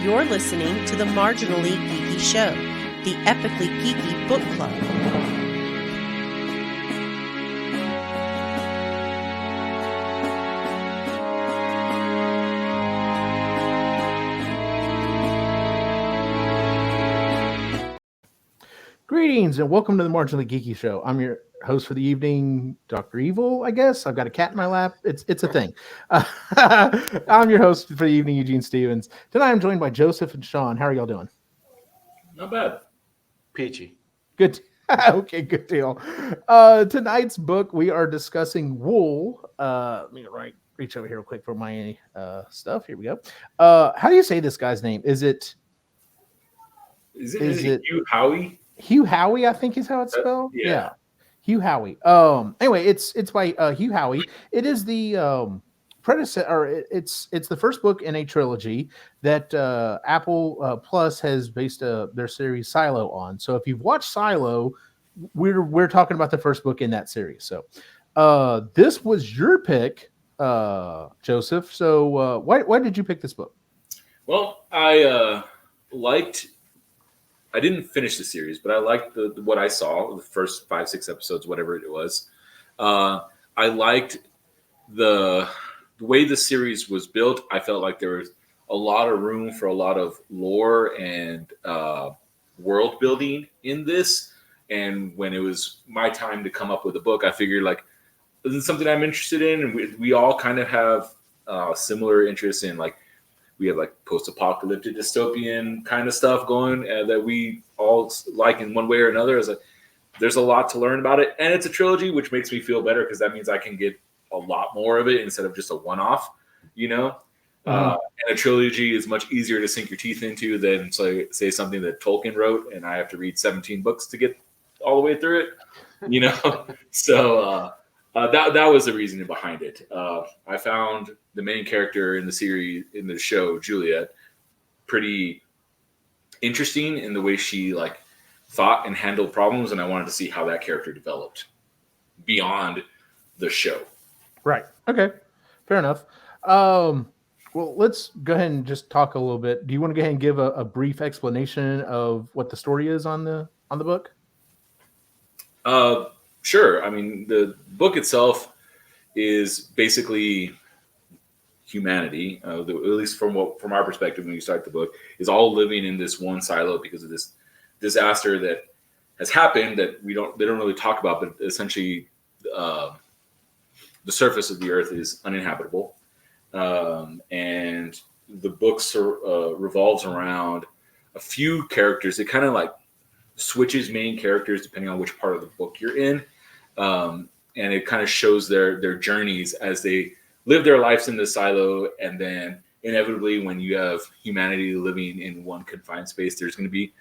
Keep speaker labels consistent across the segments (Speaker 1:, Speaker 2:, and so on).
Speaker 1: You're listening to the Marginally Geeky Show, the epically geeky book club.
Speaker 2: Greetings and welcome to the Marginally Geeky Show. I'm your host for the evening, Dr. Evil, I guess. I've got a cat in my lap. It's a thing. I'm your host for the evening, Eugene Stevens. Tonight I'm joined by Joseph and Shaun. How are y'all doing?
Speaker 3: Not bad.
Speaker 4: Peachy.
Speaker 2: Good. Okay, good deal. Tonight's book, we are discussing Wool. Let me reach over here real quick for my stuff. Here we go. How do you say this guy's name? Is it
Speaker 3: Hugh Howey?
Speaker 2: Hugh Howey, I think is how it's spelled.
Speaker 3: Yeah.
Speaker 2: Hugh Howey. Anyway, it's by Hugh Howey. It is the predecessor, or it's the first book in a trilogy that Apple Plus has based their series Silo on. So if you've watched Silo, we're talking about the first book in that series. So this was your pick, Joseph. So why did you pick this book?
Speaker 3: Well, I didn't finish the series, but I liked what I saw, the first 5-6 episodes, whatever it was. I liked the way the series was built. I felt like there was a lot of room for a lot of lore and world building in this. And when it was my time to come up with a book, I figured like, this is something I'm interested in. And we all kind of have similar interests in like, we have like post-apocalyptic dystopian kind of stuff going that we all like in one way or another. There's a lot to learn about it. And it's a trilogy, which makes me feel better because that means I can get a lot more of it instead of just a one-off, you know? And a trilogy is much easier to sink your teeth into than say something that Tolkien wrote and I have to read 17 books to get all the way through it, you know? So that was the reasoning behind it. I found the main character in the series, in the show, Juliet, pretty interesting in the way she like thought and handled problems, and I wanted to see how that character developed beyond the show.
Speaker 2: Right. Okay. Fair enough. Well, let's go ahead and just talk a little bit. Do you want to go ahead and give a brief explanation of what the story is on the book?
Speaker 3: Sure. I mean, the book itself is basically humanity, at least from our perspective when you start the book, is all living in this one silo because of this disaster that has happened that they don't really talk about, but essentially the surface of the earth is uninhabitable. And the book revolves around a few characters. It kind of like switches main characters depending on which part of the book you're in. And it kind of shows their journeys as they live their lives in the silo. And then inevitably, when you have humanity living in one confined space, there's going to be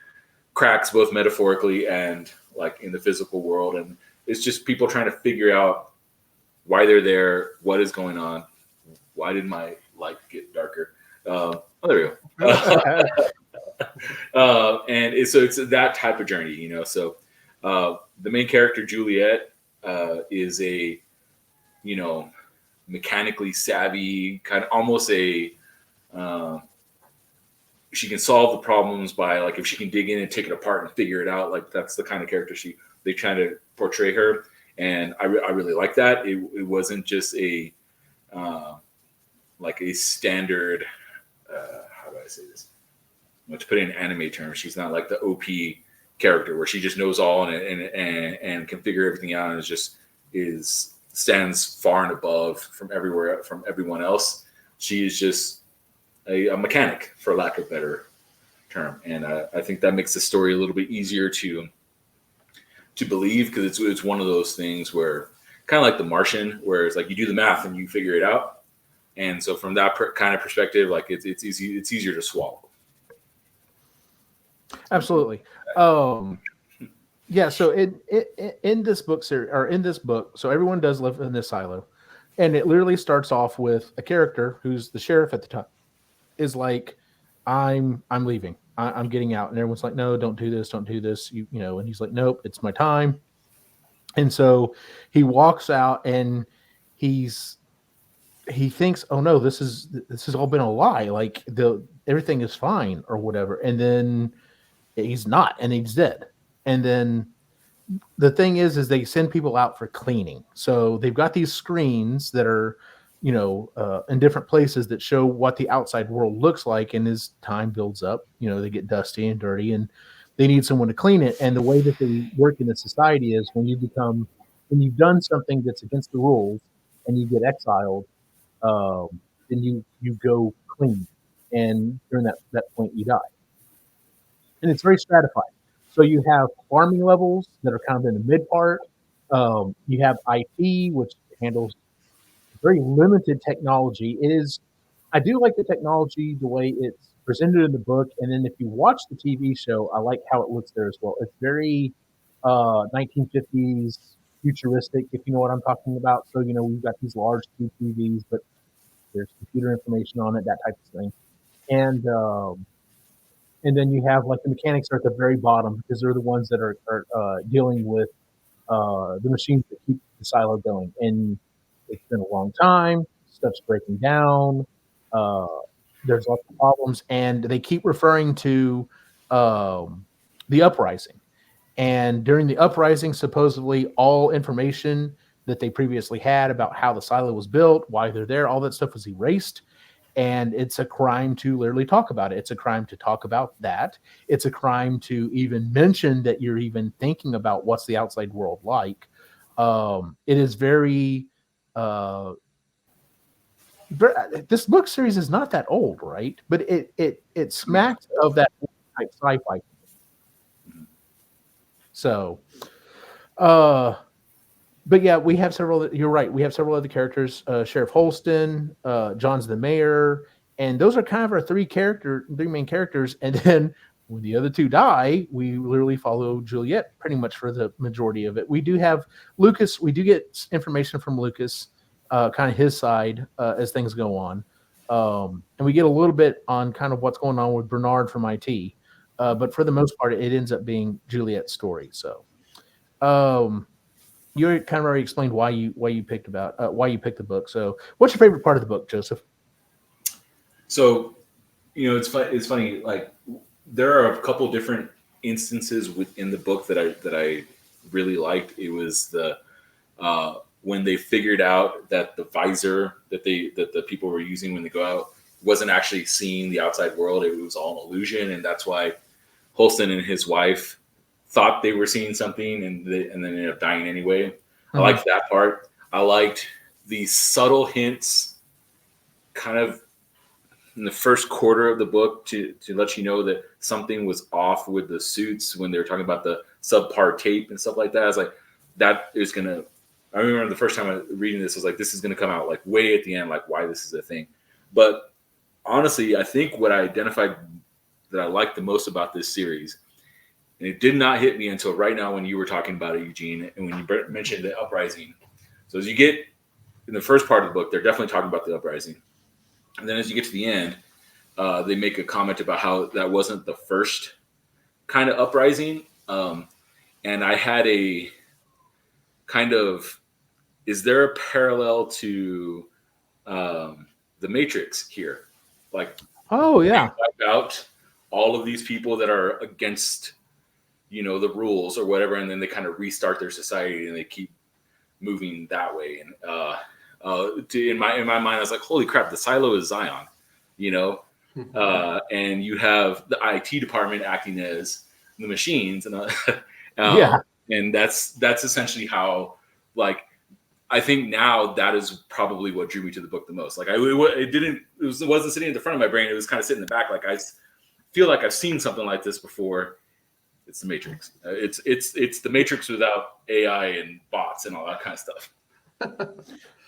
Speaker 3: cracks, both metaphorically and like in the physical world. And it's just people trying to figure out why they're there, what is going on, why did my light get darker? There we go. And so it's that type of journey, you know. So the main character, Juliet, is a, you know, mechanically savvy, kind of almost she can solve the problems by like if she can dig in and take it apart and figure it out. Like that's the kind of character they try to portray her, and I really like that. It wasn't just a like a standard. How do I say this? To put it in anime terms, she's not like the OP character where she just knows all and can figure everything out and stands far and above from everyone else. She is just a mechanic, for lack of a better term, and I think that makes the story a little bit easier to believe because it's one of those things where kind of like The Martian, where it's like you do the math and you figure it out, and so from that kind of perspective, like it's easier to swallow.
Speaker 2: Absolutely. Yeah. So in this book series, or in this book, so everyone does live in this silo, and it literally starts off with a character who's the sheriff at the time is like, I'm leaving. I'm getting out, and everyone's like, no, don't do this. You know, and he's like, nope, it's my time. And so he walks out, and he thinks, oh no, this has all been a lie. Like everything is fine or whatever, and then he's not, and he's dead. And then the thing is they send people out for cleaning. So they've got these screens that are, in different places that show what the outside world looks like. And as time builds up, they get dusty and dirty, and they need someone to clean it. And the way that they work in the society is when you've done something that's against the rules and you get exiled, then you go clean, and during that point you die. And it's very stratified. So you have farming levels that are kind of in the mid part. You have IT, which handles very limited technology. I do like the technology, the way it's presented in the book. And then if you watch the TV show, I like how it looks there as well. It's very 1950s futuristic, if you know what I'm talking about. So, we've got these large TVs, but there's computer information on it, that type of thing. And then you have like the mechanics are at the very bottom because they're the ones that are dealing with the machines that keep the silo going. And it's been a long time. Stuff's breaking down. There's lots of problems, and they keep referring to the uprising. And during the uprising, supposedly all information that they previously had about how the silo was built, why they're there, all that stuff was erased. And it's a crime to literally talk about it. It's a crime to talk about that. It's a crime to even mention that you're even thinking about what's the outside world like. It is very, this book series is not that old, right? But it smacks of that type sci-fi. So, but yeah, we have several. You're right. We have several other characters. Sheriff Holston, John's the mayor, and those are kind of our three main characters. And then when the other two die, we literally follow Juliet pretty much for the majority of it. We do have Lucas. We do get information from Lucas, kind of his side as things go on, and we get a little bit on kind of what's going on with Bernard from IT. But for the most part, it ends up being Juliet's story. So. You kind of already explained why you picked the book. So, what's your favorite part of the book, Joseph?
Speaker 3: So, it's funny. Like, there are a couple different instances within the book that I really liked. It was the when they figured out that the visor that the people were using when they go out wasn't actually seeing the outside world. It was all an illusion, and that's why Holston and his wife thought they were seeing something and then ended up dying anyway. Mm-hmm. I liked that part. I liked the subtle hints kind of in the first quarter of the book to let you know that something was off with the suits when they were talking about the subpar tape and stuff like that. I was like, that is going to, I remember the first time I was reading this, I was like, this is going to come out like way at the end, like why this is a thing. But honestly, I think what I identified that I liked the most about this series, and it did not hit me until right now when you were talking about it, Eugene, and when you mentioned the uprising. So as you get in the first part of the book, they're definitely talking about the uprising. And then as you get to the end, they make a comment about how that wasn't the first kind of uprising. And I had a kind of, is there a parallel to the Matrix here? Like,
Speaker 2: oh yeah,
Speaker 3: wipe out all of these people that are against, the rules or whatever, and then they kind of restart their society and they keep moving that way. And in my mind, I was like, holy crap, the silo is Zion, and you have the IT department acting as the machines, and
Speaker 2: yeah,
Speaker 3: and that's essentially how, like, I think now that is probably what drew me to the book the most. Like, it wasn't sitting in the front of my brain; it was kind of sitting in the back. Like, I feel like I've seen something like this before. It's the Matrix. It's the Matrix without AI and bots and all that kind of stuff.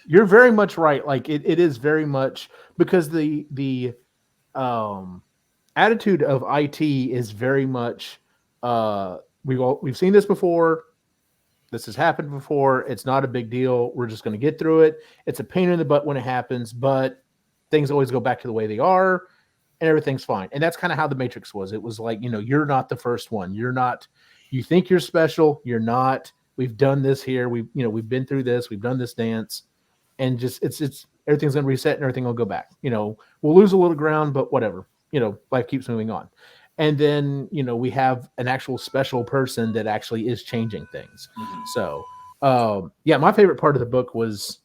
Speaker 2: You're very much right. Like it is very much because the attitude of IT is very much we've seen this before. This has happened before. It's not a big deal. We're just going to get through it. It's a pain in the butt when it happens, but things always go back to the way they are. And everything's fine. And that's kind of how the Matrix was. It was like, you're not the first one. You're not, you think you're special. You're not. We've done this here. We've been through this. We've done this dance. And just, it's everything's going to reset and everything will go back. We'll lose a little ground, but whatever. life keeps moving on. And then, we have an actual special person that actually is changing things.
Speaker 3: Mhm.
Speaker 2: So, yeah, my favorite part of the book was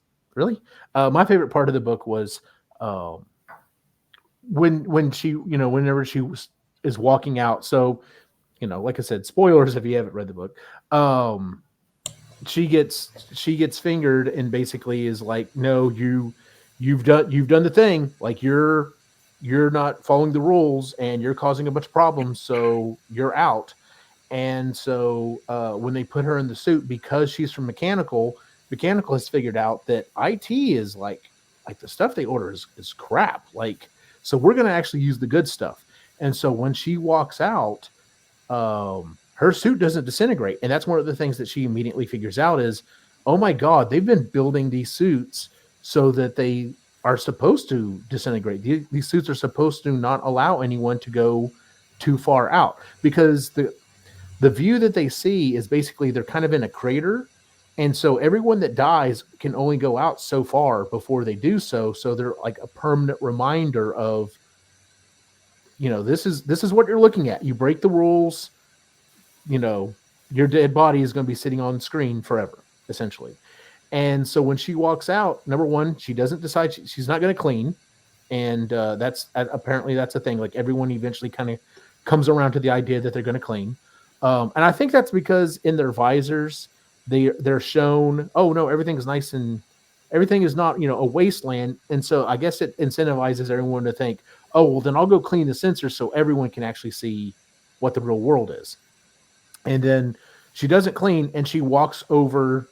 Speaker 2: my favorite part of the book was, um, when she, whenever is walking out. So, like I said, spoilers if you haven't read the book. Um, she gets fingered and basically is like, no, you've done the thing, like you're not following the rules and you're causing a bunch of problems, so you're out. And so when they put her in the suit, because she's from mechanical has figured out that IT is like the stuff they order is crap, like, so we're going to actually use the good stuff. And so when she walks out, her suit doesn't disintegrate. And that's one of the things that she immediately figures out is, oh my God, they've been building these suits so that they are supposed to disintegrate. These suits are supposed to not allow anyone to go too far out, because the view that they see is basically they're kind of in a crater. And so everyone that dies can only go out so far before they do so. So they're like a permanent reminder of, this is what you're looking at. You break the rules, your dead body is going to be sitting on screen forever, essentially. And so when she walks out, number one, she doesn't decide she's not going to clean. And that's apparently that's a thing. Like, everyone eventually kind of comes around to the idea that they're going to clean. And I think that's because in their visors, they're shown, oh no, everything's nice and everything is not, a wasteland. And so I guess it incentivizes everyone to think, oh, well, then I'll go clean the sensors so everyone can actually see what the real world is. And then she doesn't clean and she walks over,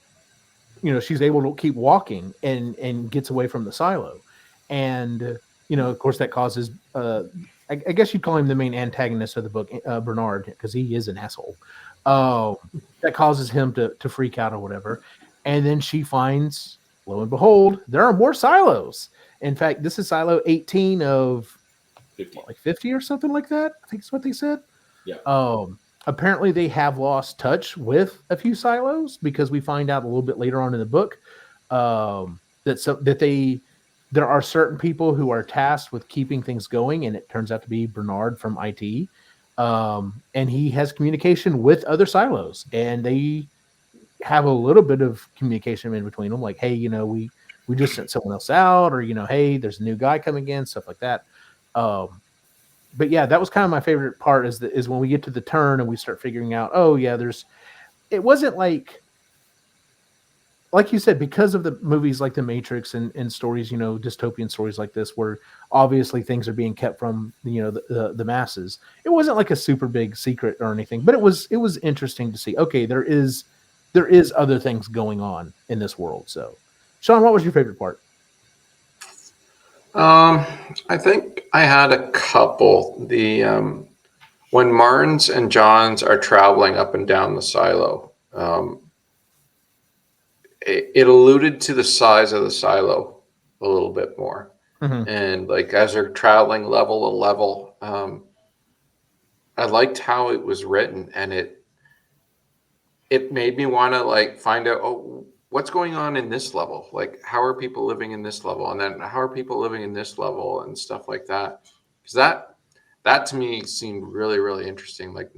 Speaker 2: she's able to keep walking and gets away from the silo. And, of course that causes, I guess you'd call him the main antagonist of the book, Bernard, because he is an asshole. That causes him to freak out or whatever. And then she finds, lo and behold, there are more silos. In fact, this is silo 18 of
Speaker 3: 50.
Speaker 2: like 50 or something like that. I think is what they said.
Speaker 3: Yeah.
Speaker 2: Apparently they have lost touch with a few silos, because we find out a little bit later on in the book that there are certain people who are tasked with keeping things going, and it turns out to be Bernard from IT. And he has communication with other silos, and they have a little bit of communication in between them, like, hey, we just sent someone else out, or hey, there's a new guy coming in, stuff like that. But yeah, that was kind of my favorite part is when we get to the turn and we start figuring out, oh yeah, it wasn't like you said, because of the movies like The Matrix and stories, dystopian stories like this, where obviously things are being kept from, the masses. It wasn't like a super big secret or anything, but it was interesting to see, okay, there is other things going on in this world. So, Sean, what was your favorite part?
Speaker 4: I think I had a couple. The when Martins and Johns are traveling up and down the silo, it alluded to the size of the silo a little bit more.
Speaker 2: Mm-hmm.
Speaker 4: And like as they're traveling level to level, I liked how it was written, and it made me want to like find out, oh, what's going on in this level? Like, how are people living in this level? And then how are people living in this level and stuff like that? Because that to me seemed really, really interesting. Like,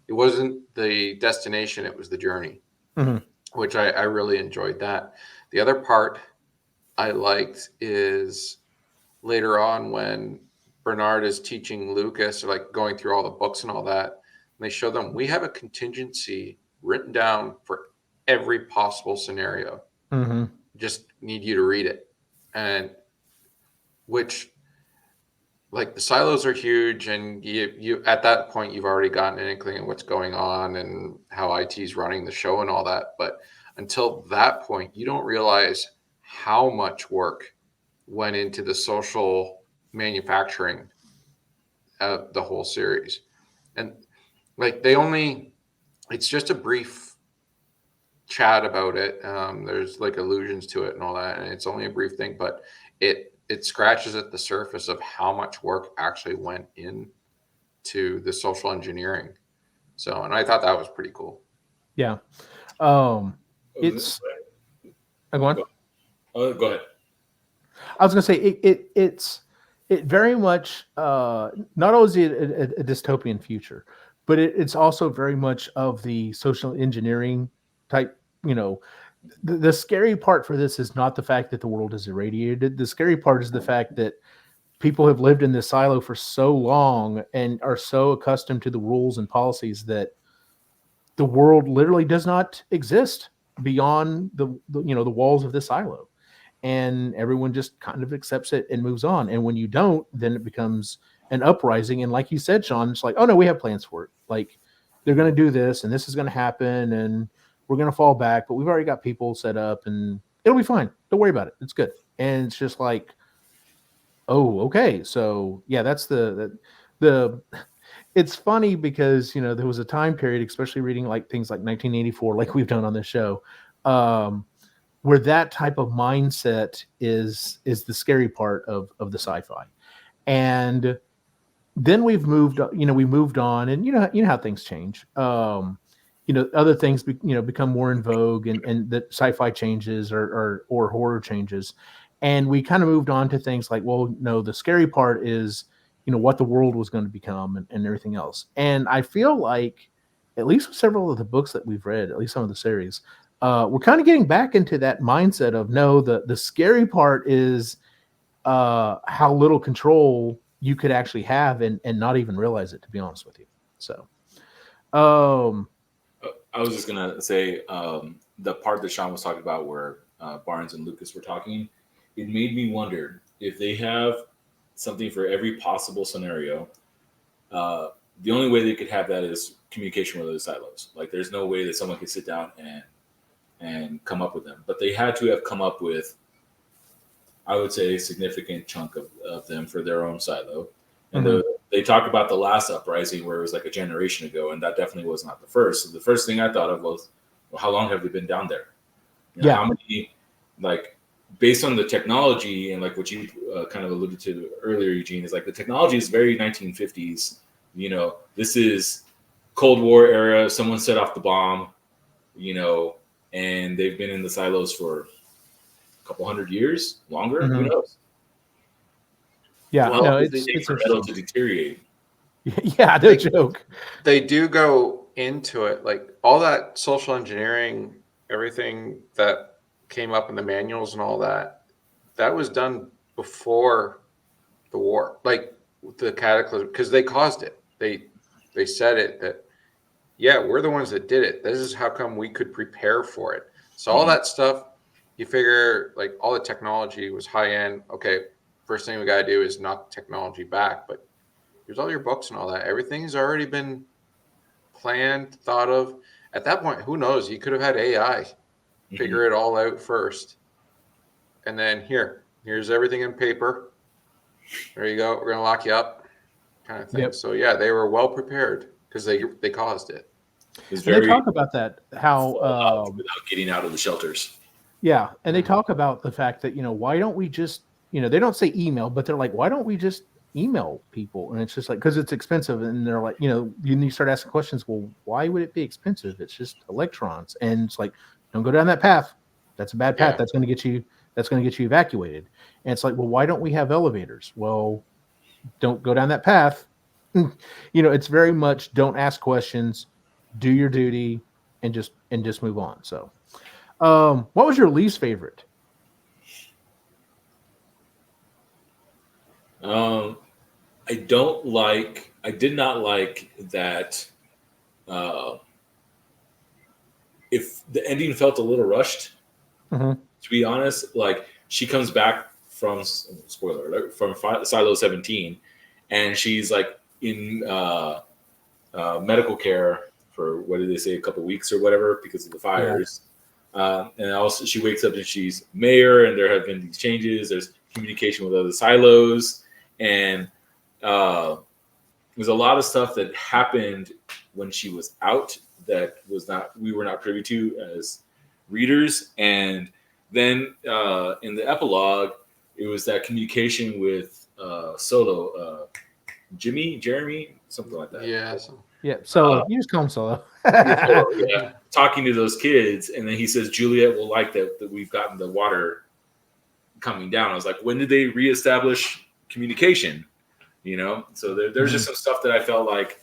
Speaker 4: it wasn't the destination, it was the journey,
Speaker 2: Mm-hmm.
Speaker 4: which I really enjoyed that. The other part I liked is later on when Bernard is teaching Lucas, or like going through all the books and all that, and they show them, we have a contingency written down for every possible scenario.
Speaker 2: Mm-hmm.
Speaker 4: Just need you to read it. And which, like, the silos are huge, and you at that point you've already gotten an inkling of what's going on and how IT's running the show and all that. But until that point, you don't realize how much work went into the social manufacturing of the whole series. And like it's just a brief chat about it. There's like allusions to it and all that, and it's only a brief thing, but it scratches at the surface of how much work actually went into the social engineering. So, and I thought that was pretty cool.
Speaker 2: Yeah. It's go on.
Speaker 3: Go ahead.
Speaker 2: I was gonna say it's it very much not always a dystopian future, but it's also very much of the social engineering type. You know, the scary part for this is not the fact that the world is irradiated. The scary part is the fact that people have lived in this silo for so long and are so accustomed to the rules and policies that the world literally does not exist beyond the walls of this silo, and everyone just kind of accepts it and moves on. And when you don't, then it becomes an uprising. And like you said, Shaun, it's like, oh no, we have plans for it. Like they're going to do this, and this is going to happen, and we're going to fall back, but we've already got people set up, and it'll be fine. Don't worry about it. It's good. And it's just like, oh, okay. So yeah, that's the it's funny because there was a time period, especially reading like things like 1984, like we've done on this show, where that type of mindset is the scary part of the sci-fi. And then we moved on, and you know how things change. Other things become more in vogue, and that sci-fi changes or horror changes, and we kind of moved on to things like, well, no, the scary part is what the world was going to become, and everything else. And I feel like, at least with several of the books that we've read, at least some of the series, we're kind of getting back into that mindset of, no, the scary part is how little control you could actually have, and not even realize it, to be honest with you. So
Speaker 3: I was just gonna say the part that Shaun was talking about where Barnes and Lucas were talking, it made me wonder if they have something for every possible scenario. The only way they could have that is communication with other silos. Like, there's no way that someone could sit down and come up with them. But they had to have come up with, I would say, a significant chunk of them for their own silo. And they talk about the last uprising where it was like a generation ago, and that definitely was not the first. So the first thing I thought of was, well, how long have they been down there? How many, like, based on the technology, and like what you kind of alluded to earlier, Eugene, is like the technology is very 1950s. This is Cold War era. Someone set off the bomb, and they've been in the silos for a couple hundred years, longer. Who knows?
Speaker 2: Yeah,
Speaker 3: well,
Speaker 2: no,
Speaker 3: it's for metal to deteriorate.
Speaker 2: Yeah, no joke.
Speaker 4: They do go into it, like all that social engineering, everything that came up in the manuals and all that was done before the war, like the cataclysm, because they caused it. They said it that, yeah, we're the ones that did it. This is how come we could prepare for it. So all that stuff, you figure, like, all the technology was high end. Okay, first thing we got to do is knock technology back. But here's all your books and all that. Everything's already been planned, thought of. At that point, who knows? You could have had AI figure it all out first. And then here's everything in paper. There you go. We're going to lock you up, kind of thing.
Speaker 2: Yep.
Speaker 4: So, yeah, they were well prepared because they caused it.
Speaker 2: They talk about that, how
Speaker 3: without getting out of the shelters.
Speaker 2: Yeah, and they talk about the fact that, why don't we just, they don't say email, but they're like, why don't we just email people? And it's just like, because it's expensive. And they're like, you start asking questions. Well, why would it be expensive? It's just electrons. And it's like, don't go down that path. That's a bad path. That's going to get you evacuated. And it's like, well, why don't we have elevators? Well, don't go down that path. It's very much, don't ask questions, do your duty, and just move on. So, what was your least favorite?
Speaker 3: I did not like that. If the ending felt a little rushed, to be honest, like, she comes back from, spoiler alert, from Silo 17, and she's like in medical care for, what did they say, a couple weeks or whatever, because of the fires. And also she wakes up and she's mayor, and there have been these changes. There's communication with other silos, and there's a lot of stuff that happened when she was out that we were not privy to as readers. And then in the epilogue, it was that communication with Solo, Jeremy, something like that.
Speaker 2: Yeah, Solo. You just call him Solo.
Speaker 3: Yeah, talking to those kids, and then he says Juliet will like that we've gotten the water coming down. I was like, when did they reestablish communication. So there's just some stuff that I felt like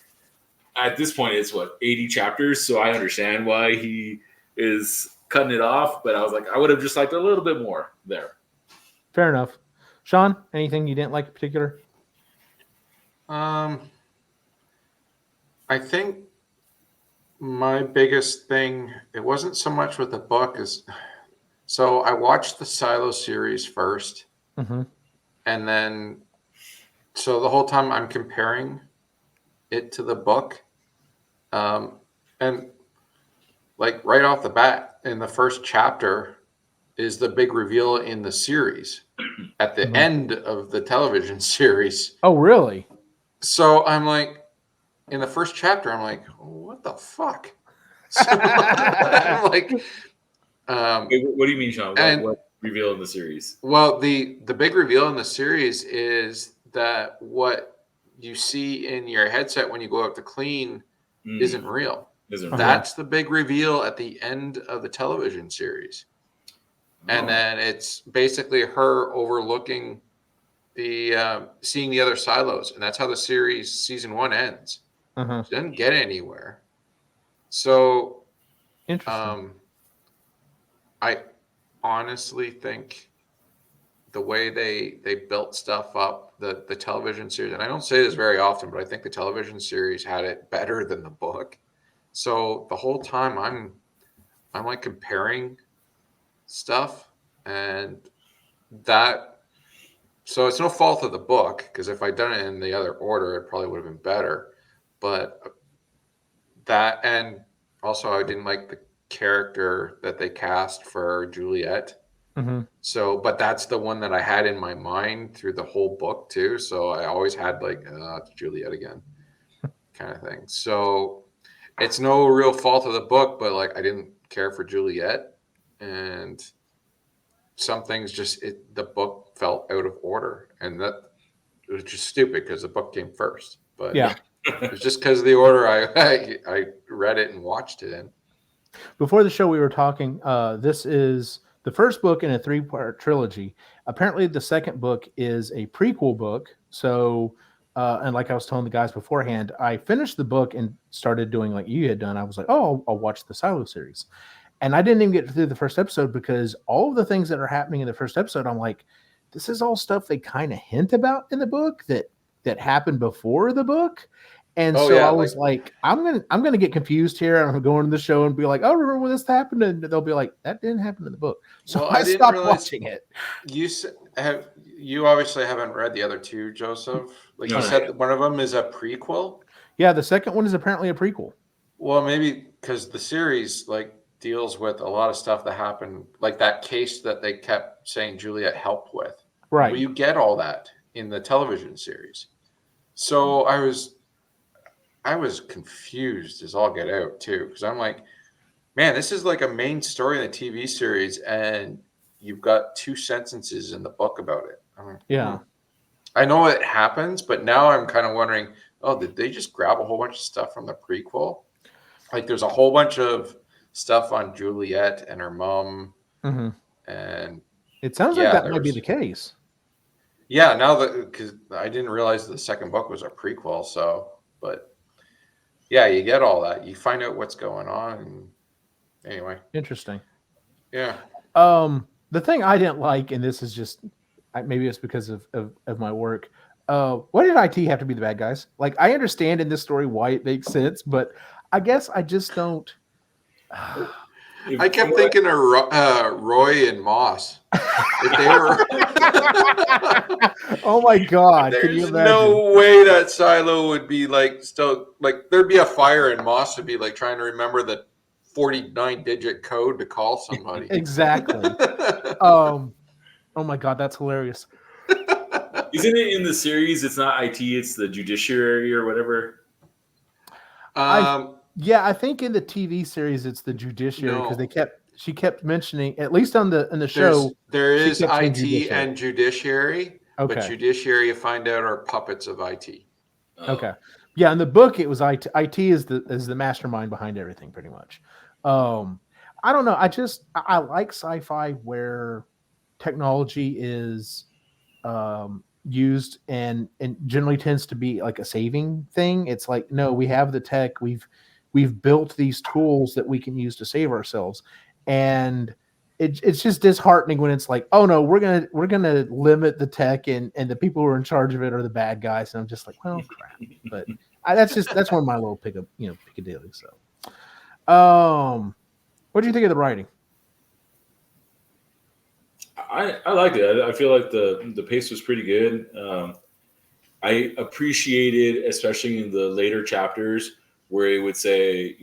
Speaker 3: at this point it's 80 chapters, so I understand why he is cutting it off, but I was like, I would have just liked a little bit more there.
Speaker 2: Fair enough. Shaun, anything you didn't like in particular?
Speaker 4: I think my biggest thing, it wasn't so much with the book as, so I watched the Silo series first, and then, so the whole time I'm comparing it to the book, and like right off the bat in the first chapter is the big reveal in the series at the end of the television series.
Speaker 2: Oh, really?
Speaker 4: So I'm like, in the first chapter, I'm like, what the fuck? So I'm like,
Speaker 3: Wait, what do you mean, Shaun? What reveal in the series?
Speaker 4: Well, the big reveal in the series is that what you see in your headset when you go out to clean isn't real. That's the big reveal at the end of the television series. And then it's basically her overlooking the seeing the other silos, and that's how the series season 1 ends. She doesn't get anywhere. So
Speaker 2: interesting.
Speaker 4: I honestly think the way they built stuff up, the television series, and I don't say this very often, but I think the television series had it better than the book. So the whole time I'm like comparing stuff, and that, so it's no fault of the book, because if I'd done it in the other order, it probably would have been better. But that, and also I didn't like the character that they cast for Juliet. So, but that's the one that I had in my mind through the whole book too. So I always had like, it's Juliet again kind of thing. So it's no real fault of the book, but like I didn't care for Juliet, and some things just, the book felt out of order, and that it was just stupid because the book came first. But
Speaker 2: yeah,
Speaker 4: it was just because of the order I read it and watched it in.
Speaker 2: Before the show, we were talking. This is the first book in a 3-part trilogy. Apparently, the second book is a prequel book. So, and like I was telling the guys beforehand, I finished the book and started doing like you had done. I was like, oh, I'll watch the Silo series. And I didn't even get through the first episode because all of the things that are happening in the first episode, I'm like, this is all stuff they kind of hint about in the book that happened before the book. And I was like, I'm gonna get confused here. I'm gonna go into the show and be like, oh, remember when this happened? And they'll be like, that didn't happen in the book. So I stopped watching it.
Speaker 4: You obviously haven't read the other two, Joseph. Like you said, one of them is a prequel.
Speaker 2: Yeah, the second one is apparently a prequel.
Speaker 4: Well, maybe because the series like deals with a lot of stuff that happened, like that case that they kept saying Juliet helped with.
Speaker 2: Right.
Speaker 4: Well, you get all that in the television series. So I was confused as all get out too, because I'm like, man, this is like a main story in the TV series, and you've got 2 sentences in the book about it.
Speaker 2: Yeah.
Speaker 4: I know it happens, but now I'm kind of wondering, oh, did they just grab a whole bunch of stuff from the prequel? Like there's a whole bunch of stuff on Juliet and her mom. And
Speaker 2: it sounds like that might be the case.
Speaker 4: Yeah, now that, because I didn't realize the second book was a prequel. So, but yeah, you get all that. You find out what's going on. And anyway.
Speaker 2: Interesting.
Speaker 4: Yeah.
Speaker 2: The thing I didn't like, and this is just, maybe it's because of my work. Why did IT have to be the bad guys? Like, I understand in this story why it makes sense, but I guess I just don't.
Speaker 4: I kept thinking of Roy and Moss. If they were...
Speaker 2: Oh my God!
Speaker 4: There's no way that Silo would be like still like there'd be a fire and Moss would be like trying to remember the 49-digit code to call somebody.
Speaker 2: Exactly. Oh my God, that's hilarious.
Speaker 3: Isn't it in the series? It's not IT; it's the judiciary or whatever.
Speaker 2: Yeah, I think in the TV series it's the judiciary because she kept mentioning, at least in the show,
Speaker 4: there is IT and judiciary, but judiciary you find out are puppets of IT.
Speaker 2: Okay, yeah, in the book it was IT. IT is the mastermind behind everything, pretty much. I don't know. I like sci-fi where technology is used and generally tends to be like a saving thing. It's like, no, we have the tech, we've built these tools that we can use to save ourselves, and it's just disheartening when it's like, oh no, we're gonna limit the tech, and the people who are in charge of it are the bad guys, and I'm just like, well, crap. But that's one of my little Piccadilly. So, what do you think of the writing?
Speaker 3: I liked it. I feel like the pace was pretty good. I appreciated, especially in the later chapters, where it would say,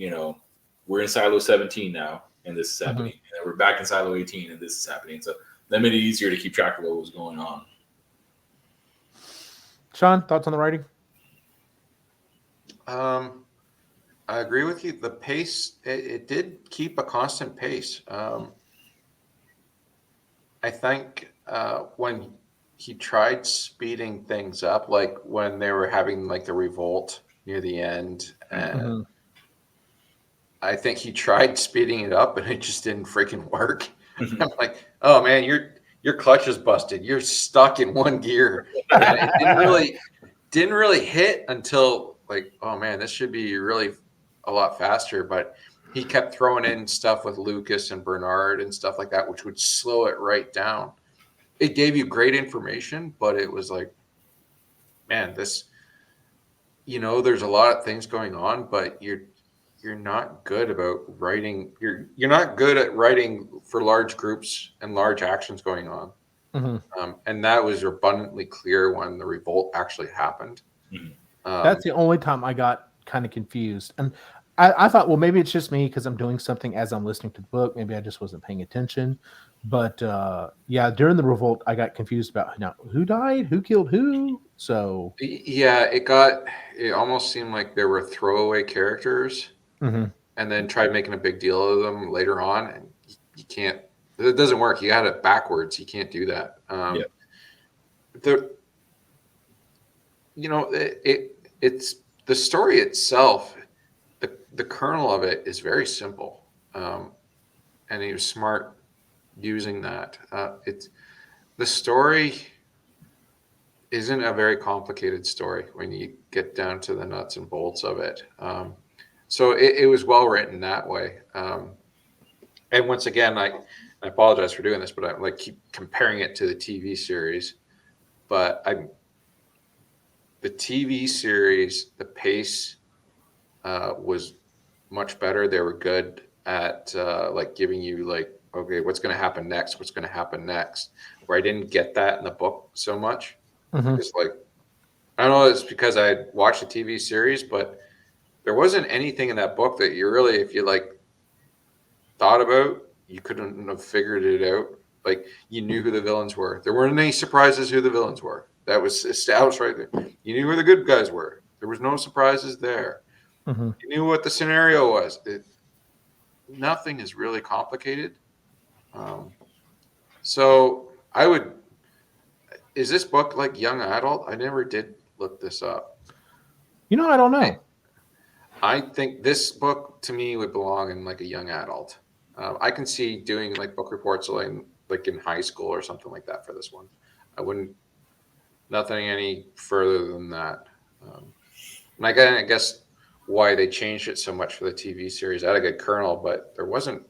Speaker 3: we're in Silo 17 now, and this is happening. And then we're back in Silo 18, and this is happening. So that made it easier to keep track of what was going on.
Speaker 2: Shaun, thoughts on the writing?
Speaker 4: I agree with you. The pace, it did keep a constant pace. I think when he tried speeding things up, like when they were having like the revolt near the end, and I think he tried speeding it up, and it just didn't freaking work. I'm like, oh man, your clutch is busted. You're stuck in one gear. And it didn't really hit until like, oh man, this should be really a lot faster. But he kept throwing in stuff with Lucas and Bernard and stuff like that, which would slow it right down. It gave you great information, but it was like, man, this, there's a lot of things going on, but you're not good about writing. You're not good at writing for large groups and large actions going on. And that was abundantly clear when the revolt actually happened.
Speaker 2: That's the only time I got kind of confused. And I thought, well, maybe it's just me because I'm doing something as I'm listening to the book. Maybe I just wasn't paying attention. But yeah, during the revolt, I got confused about who died, who killed who. So
Speaker 4: yeah, it almost seemed like there were throwaway characters, and then tried making a big deal of them later on, and you can't. It doesn't work. You got it backwards. You can't do that. It's the story itself. The kernel of it is very simple, and he was smart using that. The story isn't a very complicated story when you get down to the nuts and bolts of it. So it was well written that way. And once again, I apologize for doing this, but I keep comparing it to the TV series. But the TV series, the pace was much better. They were good at giving you okay, what's going to happen next? What's going to happen next? Where I didn't get that in the book so much. It's I don't know, it's because I watched the TV series, but there wasn't anything in that book that you really, if you thought about, you couldn't have figured it out. You knew who the villains were. There weren't any surprises who the villains were. That was established right there. You knew who the good guys were. There was no surprises there. You knew what the scenario was. Nothing is really complicated. So is this book young adult? I never did look this up.
Speaker 2: I don't know.
Speaker 4: I think this book to me would belong in a young adult. I can see doing book reports in high school or something like that for this one. I wouldn't, nothing any further than that. And I guess why they changed it so much for the TV series. I had a good kernel, but there wasn't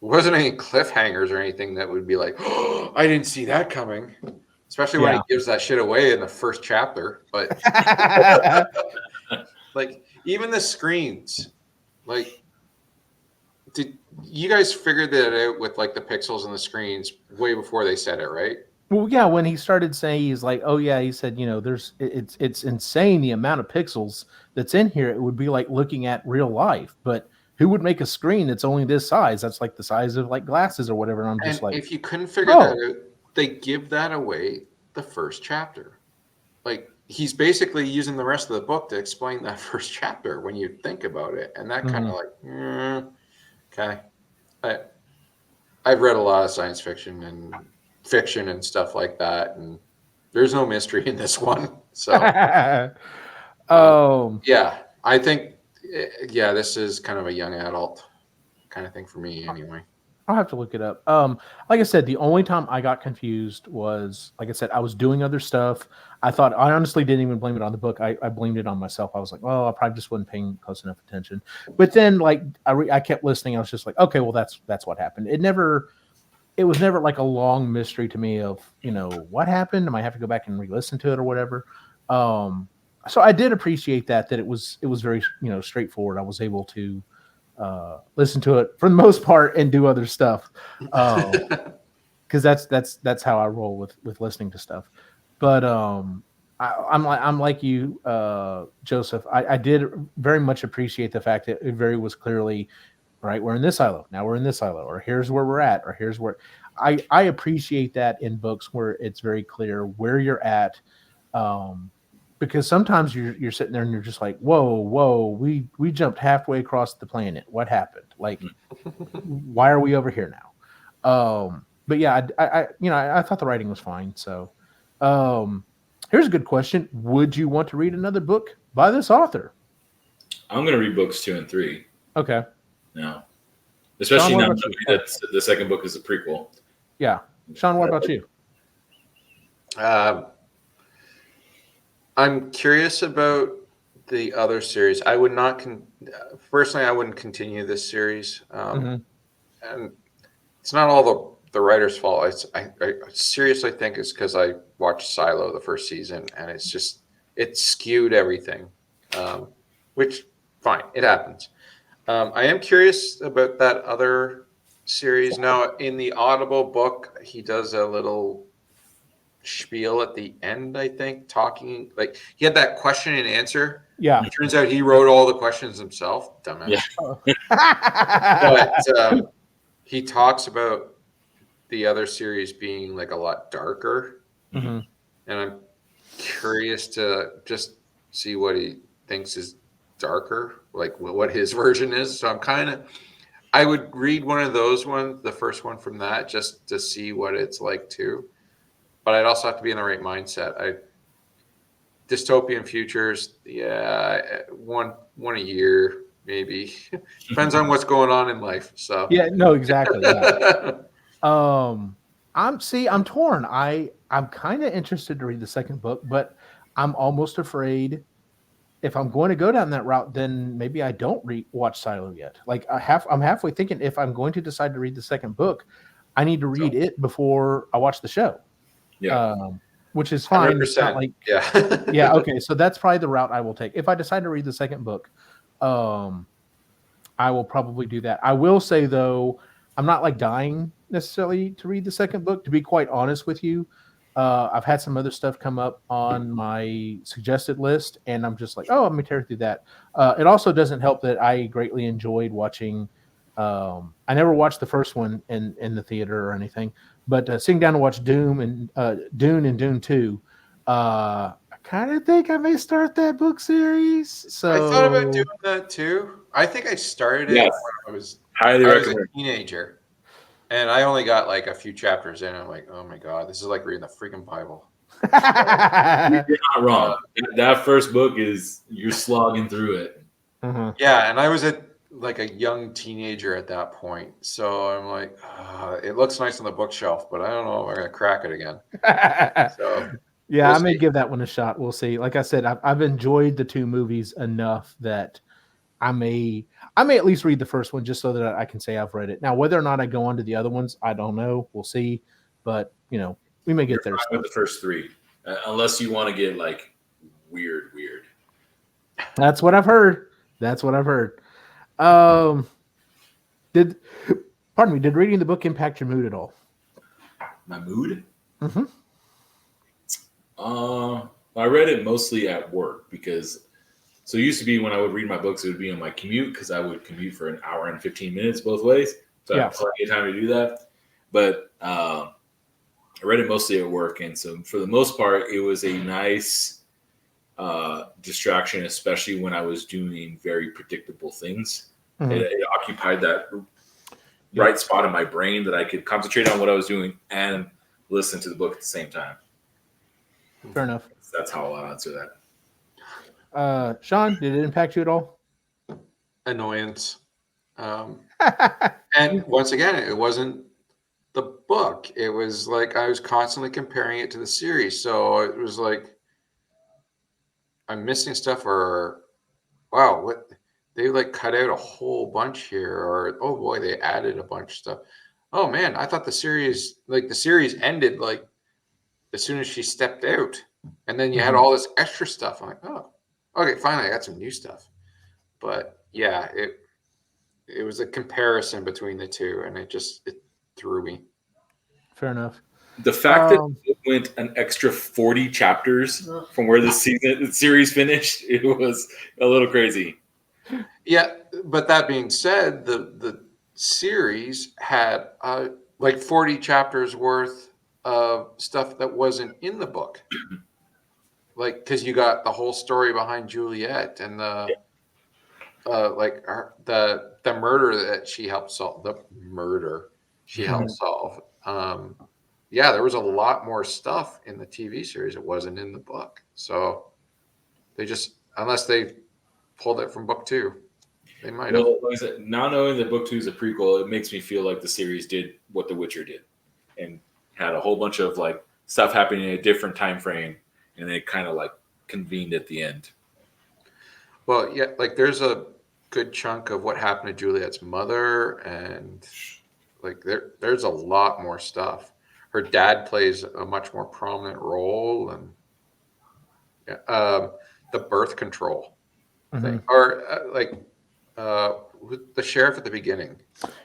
Speaker 4: any cliffhangers or anything that would be oh, I didn't see that coming. Especially when he gives that shit away in the first chapter. But even the screens, did you guys figure that out with the pixels and the screens way before they said it, right?
Speaker 2: Well, yeah, when he started saying, he's like, oh yeah, he said, it's insane the amount of pixels that's in here. It would be like looking at real life, but who would make a screen that's only this size? That's the size of glasses or whatever. And I'm just
Speaker 4: if you couldn't figure that out, they give that away the first chapter. He's basically using the rest of the book to explain that first chapter when you think about it. And that kind of okay. I've read a lot of science fiction and fiction and stuff like that, and there's no mystery in this one. So yeah, I think this is kind of a young adult kind of thing for me anyway.
Speaker 2: I'll have to look it up. Like I said, the only time I got confused was, like I said, I was doing other stuff. I honestly didn't even blame it on the book. I blamed it on myself. I was like, well, I probably just wasn't paying close enough attention. But then, like, I kept listening. I was just like, okay, well, that's what happened. It was never like a long mystery to me of, what happened. I might have to go back and re-listen to it or whatever. So I did appreciate that it was very, straightforward. I was able to listen to it for the most part and do other stuff. Because that's how I roll with listening to stuff. But I'm like you, Joseph. I did very much appreciate the fact that it was clearly, right, we're in this silo, now we're in this silo, or here's where we're at, or here's where I appreciate that in books where it's very clear where you're at. Because sometimes you're sitting there and you're just like, whoa, we jumped halfway across the planet. What happened? Like, why are we over here now? But yeah, I thought the writing was fine. So, here's a good question: would you want to read another book by this author?
Speaker 3: I'm going to read books 2 and 3.
Speaker 2: Okay.
Speaker 3: No, especially
Speaker 2: Sean,
Speaker 3: now
Speaker 2: what about you?
Speaker 3: that the second book is a prequel.
Speaker 2: Yeah, Sean, what about you?
Speaker 4: I'm curious about the other series. I would not personally. I wouldn't continue this series, and it's not all the writer's fault. I seriously think it's because I watched Silo the first season, and it skewed everything. Which fine, it happens. I am curious about that other series. Now, in the Audible book, he does a little spiel at the end, I think, talking like he had that question and answer.
Speaker 2: Yeah.
Speaker 4: It turns out he wrote all the questions himself. Dumbass.
Speaker 2: Yeah.
Speaker 4: But he talks about the other series being like a lot darker.
Speaker 2: Mm-hmm.
Speaker 4: And I'm curious to just see what he thinks is darker, like what his version is. So I would read one of those ones, the first one from that, just to see what it's like too. But I'd also have to be in the right mindset. Dystopian futures, yeah, one a year maybe. Depends on what's going on in life. So
Speaker 2: yeah, no, exactly. Yeah. I'm torn. I'm kind of interested to read the second book, but I'm almost afraid if I'm going to go down that route, then maybe I don't watch Silo yet. Like I'm halfway thinking if I'm going to decide to read the second book, I need to read it before I watch the show.
Speaker 3: Yeah.
Speaker 2: Which is fine.
Speaker 4: 100%.
Speaker 2: It's not like,
Speaker 4: yeah.
Speaker 2: yeah. Okay. So that's probably the route I will take. If I decide to read the second book, I will probably do that. I will say though, I'm not like dying necessarily to read the second book, to be quite honest with you. I've had some other stuff come up on my suggested list, and I'm just like, oh, I'm going to tear through that. It also doesn't help that I greatly enjoyed watching. I never watched the first one in the theater or anything, but sitting down to watch Dune and Dune 2, I kind of think I may start that book series. So
Speaker 4: I thought about doing that too. I think I started it when I was a teenager. And I only got like a few chapters in. I'm like, oh my God, this is like reading the freaking Bible.
Speaker 3: You're not wrong. That first book you're slogging through it.
Speaker 2: Mm-hmm.
Speaker 4: Yeah, and I was like a young teenager at that point. So I'm like, it looks nice on the bookshelf, but I don't know if I'm going to crack it again. So
Speaker 2: yeah, I may give that one a shot. We'll see. Like I said, I've enjoyed the two movies enough that I may at least read the first one just so that I can say I've read it. Now, whether or not I go on to the other ones, I don't know. We'll see. But, we may get there.
Speaker 3: With the first 3, unless you want to get like weird.
Speaker 2: That's what I've heard. Did reading the book impact your mood at all?
Speaker 3: My mood?
Speaker 2: Mm-hmm.
Speaker 3: I read it mostly at work because so it used to be when I would read my books, it would be on my commute because I would commute for an hour and 15 minutes both ways. So I had plenty of time to do that. But I read it mostly at work. And so for the most part, it was a nice distraction, especially when I was doing very predictable things. Mm-hmm. It occupied that right spot in my brain that I could concentrate on what I was doing and listen to the book at the same time.
Speaker 2: Fair enough.
Speaker 3: That's how I'll answer that.
Speaker 2: Sean, did it impact you at all?
Speaker 4: Annoyance. And once again, it wasn't the book. It was like I was constantly comparing it to the series. So it was like I'm missing stuff, or wow, what they like cut out a whole bunch here, or oh boy, they added a bunch of stuff. Oh man, I thought the series ended like as soon as she stepped out, and then you had all this extra stuff. I'm like, oh, okay, finally I got some new stuff. But yeah, it was a comparison between the two, and it threw me.
Speaker 2: Fair enough.
Speaker 3: The fact that it went an extra 40 chapters from where the series finished, it was a little crazy.
Speaker 4: Yeah, but that being said, the series had like 40 chapters worth of stuff that wasn't in the book. Like, because you got the whole story behind Juliet and the murder that she helped solve. The murder she helped solve. Yeah, there was a lot more stuff in the TV series that wasn't in the book. So they just, unless they pulled it from book 2, they might have.
Speaker 3: Well, like I said, now knowing that book 2 is a prequel, it makes me feel like the series did what The Witcher did, and had a whole bunch of like stuff happening in a different time frame, and then kind of like convened at the end.
Speaker 4: Well, yeah, like there's a good chunk of what happened to Juliet's mother, and like there's a lot more stuff. Her dad plays a much more prominent role, and the birth control thing, or the sheriff at the beginning.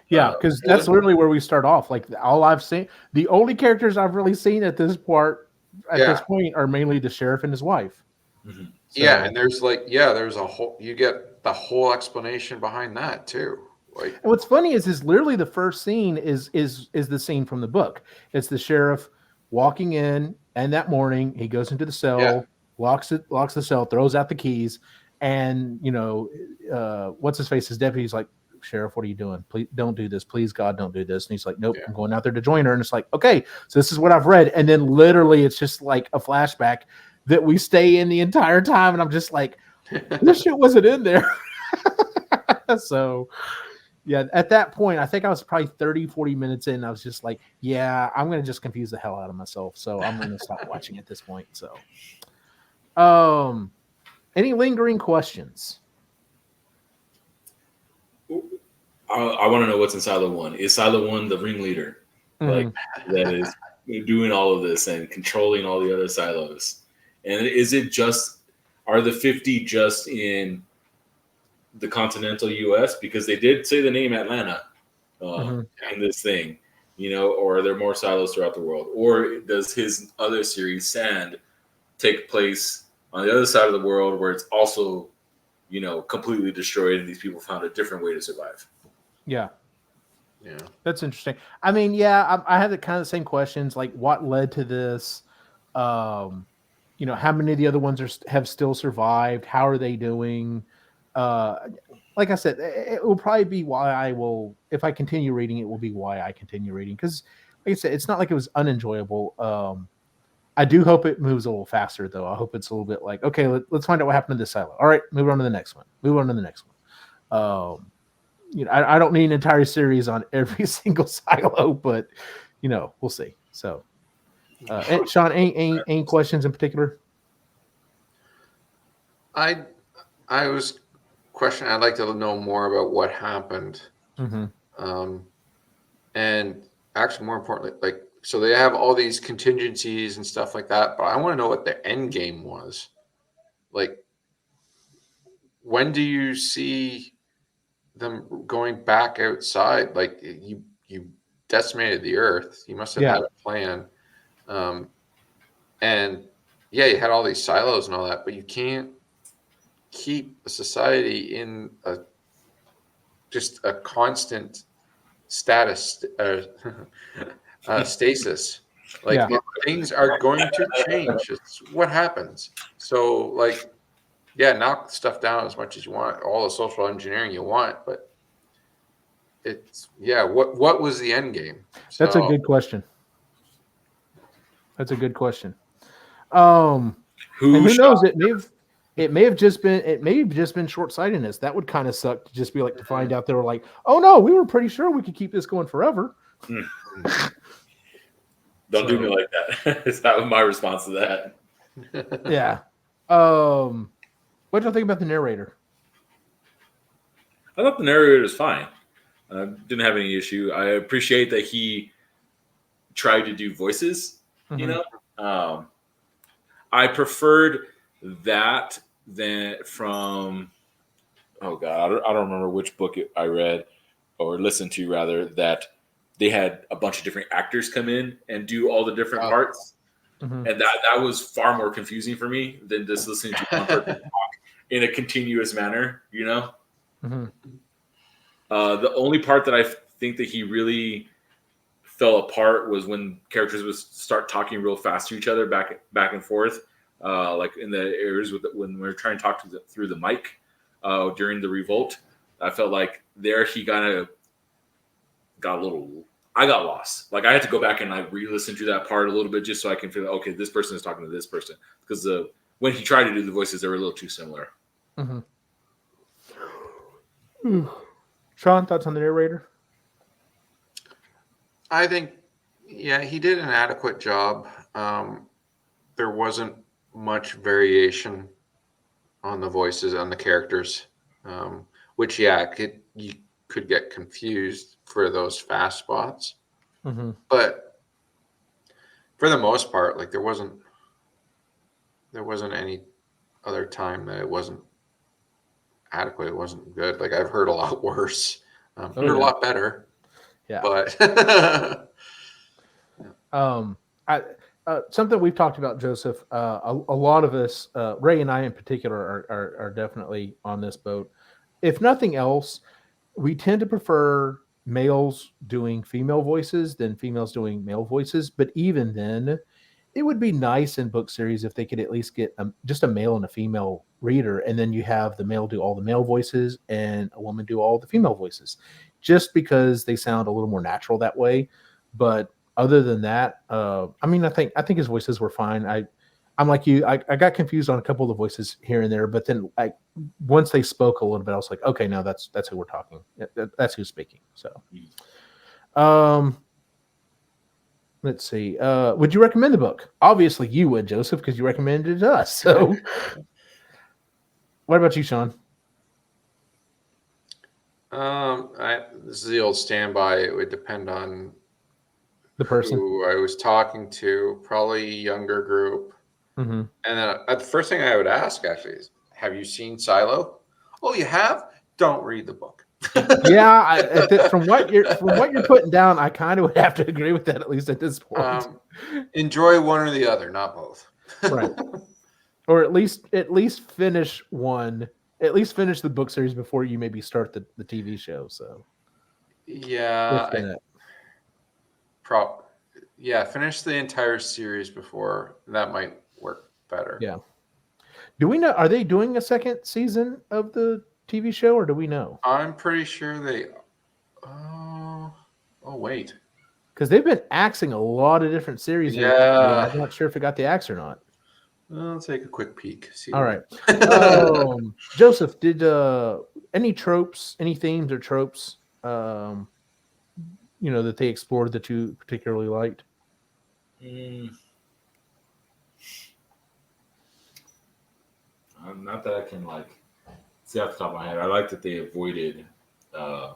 Speaker 2: Yeah, because that's literally where we start off. Like all I've seen, the only characters I've really seen at this point are mainly the sheriff and his wife.
Speaker 3: Mm-hmm.
Speaker 2: So,
Speaker 4: yeah, and there's a whole, you get the whole explanation behind that too. Like,
Speaker 2: and what's funny is literally the first scene is the scene from the book. It's the sheriff walking in, and that morning he goes into the cell, locks the cell, throws out the keys, and what's his face? His deputy's like, "Sheriff, what are you doing? Please don't do this. Please, God, don't do this." And he's like, "Nope, I'm going out there to join her." And it's like, okay, so this is what I've read, and then literally it's just like a flashback that we stay in the entire time, and I'm just like, this shit wasn't in there. So. Yeah, at that point, I think I was probably 30, 40 minutes in. I was just like, yeah, I'm going to just confuse the hell out of myself. So I'm going to stop watching at this point. So, any lingering questions?
Speaker 3: I want to know what's in Silo 1. Is Silo 1 the ringleader? Like, that is doing all of this and controlling all the other silos? And is it are the 50 just in the continental U.S.? Because they did say the name Atlanta in this thing, or are there more silos throughout the world? Or does his other series, Sand, take place on the other side of the world where it's also, completely destroyed and these people found a different way to survive?
Speaker 2: Yeah. That's interesting. I mean, I had the kind of the same questions, like what led to this? How many of the other ones have still survived? How are they doing? Like I said, it will probably be why if I continue reading, it will be why I continue reading. Because, like I said, it's not like it was unenjoyable. I do hope it moves a little faster, though. I hope it's a little bit like, okay, let's find out what happened to this silo. All right, move on to the next one. I don't need an entire series on every single silo, but we'll see. So, Shaun, any questions in particular?
Speaker 4: I was questioning. I'd like to know more about what happened, and actually, more importantly, so they have all these contingencies and stuff like that. But I want to know what the end game was. Like, when do you see them going back outside? Like, you decimated the earth. You must have had a plan. And you had all these silos and all that, but you can't keep a society in just a constant status stasis. Things are going to change. It's what happens. So knock stuff down as much as you want, all the social engineering you want, but it's what was the end game?
Speaker 2: That's a good question. Who knows? It it may have just been short-sightedness. That would kind of suck to just be like to find out they were like, oh no, we were pretty sure we could keep this going forever.
Speaker 3: Don't do me like that. That was my response to that.
Speaker 2: Yeah. What do you think about the narrator?
Speaker 3: I thought the narrator was fine. Didn't have any issue. I appreciate that he tried to do voices. You know, I preferred that than from. Oh God, I don't remember which book I read or listened to. Rather, that they had a bunch of different actors come in and do all the different parts, and that was far more confusing for me than just listening to one person talk in a continuous manner. You know. The only part that I think that he really fell apart was when characters would start talking real fast to each other, back and forth, like in the areas when we were trying to talk through the mic during the revolt. I felt like there he got a little. I got lost. Like I had to go back and I re-listen to that part a little bit just so I can feel okay, this person is talking to this person, because when he tried to do the voices, they were a little too similar.
Speaker 2: Shaun, thoughts on the narrator?
Speaker 4: I think, yeah, he did an adequate job. There wasn't much variation on the voices on the characters, which, yeah, you could get confused for those fast spots. But for the most part, like there wasn't any other time that it wasn't adequate. It wasn't good. Like I've heard a lot worse. Heard a lot better.
Speaker 2: Yeah.
Speaker 4: But
Speaker 2: something we've talked about, Joseph, a lot of us, Ray and I in particular, are definitely on this boat. If nothing else, we tend to prefer males doing female voices than females doing male voices. But even then, it would be nice in book series if they could at least get just a male and a female reader, and then you have the male do all the male voices and a woman do all the female voices, just because they sound a little more natural that way. But other than that, I mean, I think his voices were fine. I'm like you. I got confused on a couple of the voices here and there, but then once they spoke a little bit, I was like, okay, no, that's who we're talking. That's who's speaking. So, let's see. Would you recommend the book? Obviously, you would, Joseph, because you recommended it to us. So, what about you, Shaun?
Speaker 4: This is the old standby. It would depend on
Speaker 2: The person
Speaker 4: who I was talking to, probably younger group. And then the first thing I would ask actually is, have you seen Silo? Oh, you have? Don't read the book.
Speaker 2: Yeah, from what you're putting down, I kind of would have to agree with that, at least at this point.
Speaker 4: Enjoy one or the other, not both.
Speaker 2: Right. Or at least finish one. At least finish the book series before you maybe start the TV show. So
Speaker 4: yeah, finish the entire series before. That might work better.
Speaker 2: Yeah. Do we know? Are they doing a second season of the TV show, or do we know?
Speaker 4: I'm pretty sure they. Oh wait.
Speaker 2: Because they've been axing a lot of different series.
Speaker 4: Yeah.
Speaker 2: I'm not sure if it got the axe or not.
Speaker 4: I'll take a quick peek.
Speaker 2: All right. Joseph, did any tropes, any themes or tropes, that they explored that you particularly liked?
Speaker 3: Not that I can see off the top of my head. I like that they avoided the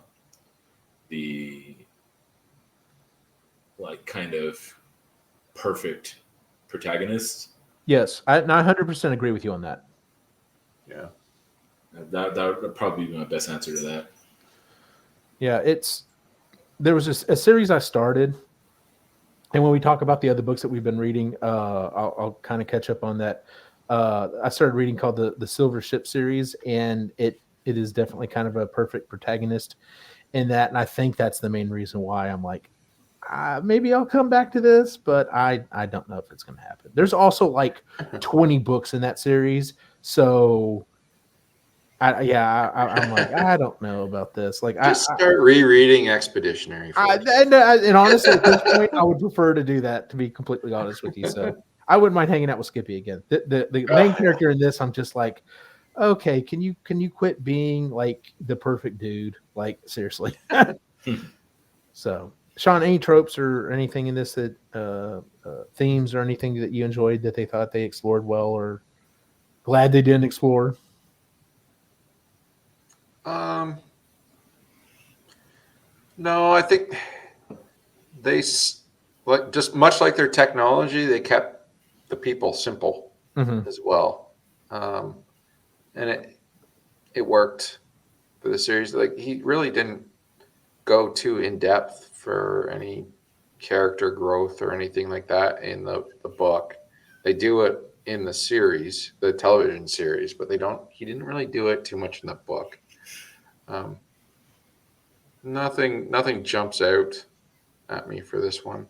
Speaker 3: kind of perfect protagonist.
Speaker 2: Yes, I 100% agree with you on that.
Speaker 3: Yeah, that would probably be my best answer to that.
Speaker 2: Yeah, there was a series I started, and when we talk about the other books that we've been reading, I'll kind of catch up on that. I started reading called the Silver Ship series, and it is definitely kind of a perfect protagonist in that, and I think that's the main reason why I'm like, maybe I'll come back to this, but I don't know if it's going to happen. There's also 20 books in that series, so I'm like, I don't know about this.
Speaker 4: Start rereading Expeditionary.
Speaker 2: And honestly, at this point, I would prefer to do that, to be completely honest with you. So I wouldn't mind hanging out with Skippy again. The main character in this, I'm just like, okay, can you quit being like the perfect dude? Like seriously. So, Sean, any tropes or anything in this that themes or anything that you enjoyed that they thought they explored well, or glad they didn't explore?
Speaker 4: No, I think they just much like their technology, they kept the people simple as well, and it worked for the series. Like he really didn't go too in depth for any character growth or anything like that in the book. They do it in the series, the television series, but he didn't really do it too much in the book. Nothing jumps out at me for this one.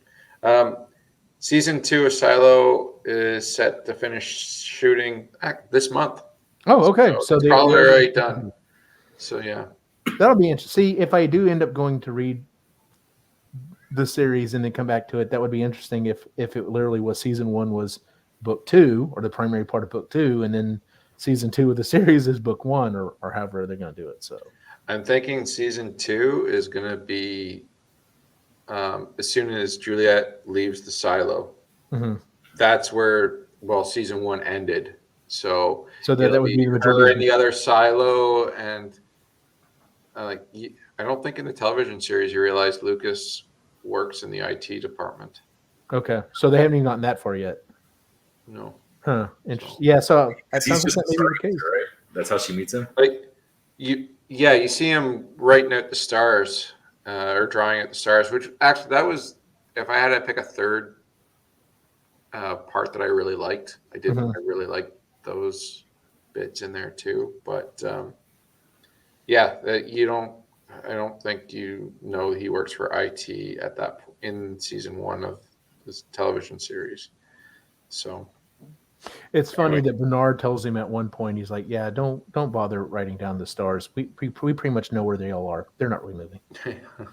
Speaker 4: Season 2 of Silo is set to finish shooting this month.
Speaker 2: Oh, okay. So
Speaker 4: they're probably already done. So yeah,
Speaker 2: that'll be interesting. See, if I do end up going to read the series and then come back to it, that would be interesting. If it literally was season 1 was book 2 or the primary part of book 2, and then season 2 of the series is book 1, or however they're going to do it. So
Speaker 4: I'm thinking season 2 is going to be as soon as Juliet leaves the silo. That's where season 1 ended. So
Speaker 2: that would be the majority
Speaker 4: her in the other silo, and I don't think in the television series you realize Lucas works in the IT department.
Speaker 2: Okay, so they haven't even gotten that far yet.
Speaker 4: No.
Speaker 2: Huh. Interesting. Yeah. So that sounds like that may be the case.
Speaker 3: Right? That's how she meets him.
Speaker 4: You see him writing out the stars or drawing out the stars, which actually that was, if I had to pick a third part that I really liked, I really liked those bits in there too. But I don't think he works for IT at that in season 1 of this television series. So
Speaker 2: it's funny that Bernard tells him at one point, he's like, "Yeah, don't bother writing down the stars. We pretty much know where they all are. They're not really moving."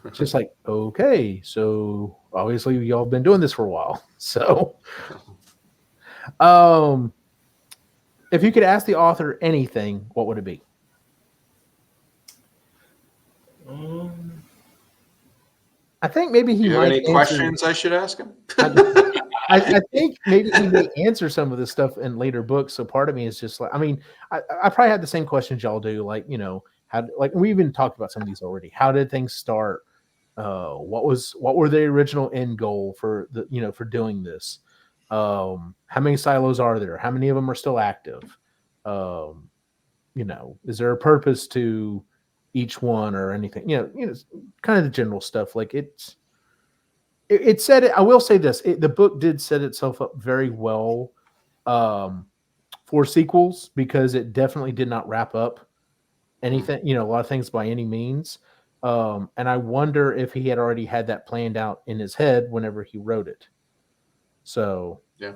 Speaker 2: It's just like, okay, so obviously y'all been doing this for a while. So, if you could ask the author anything, what would it be? I think maybe he might.
Speaker 4: Any questions I should ask him?
Speaker 2: I think maybe he may answer some of this stuff in later books. So part of me is just like, I mean, I probably had the same questions y'all do. Like, how, like we even talked about some of these already. How did things start? What were the original end goal for for doing this? How many silos are there? How many of them are still active? Is there a purpose to each one or anything? Kind of the general stuff. Like it said it. I will say this: the book did set itself up very well for sequels, because it definitely did not wrap up anything. A lot of things by any means. And I wonder if he had already had that planned out in his head whenever he wrote it. So
Speaker 4: yeah.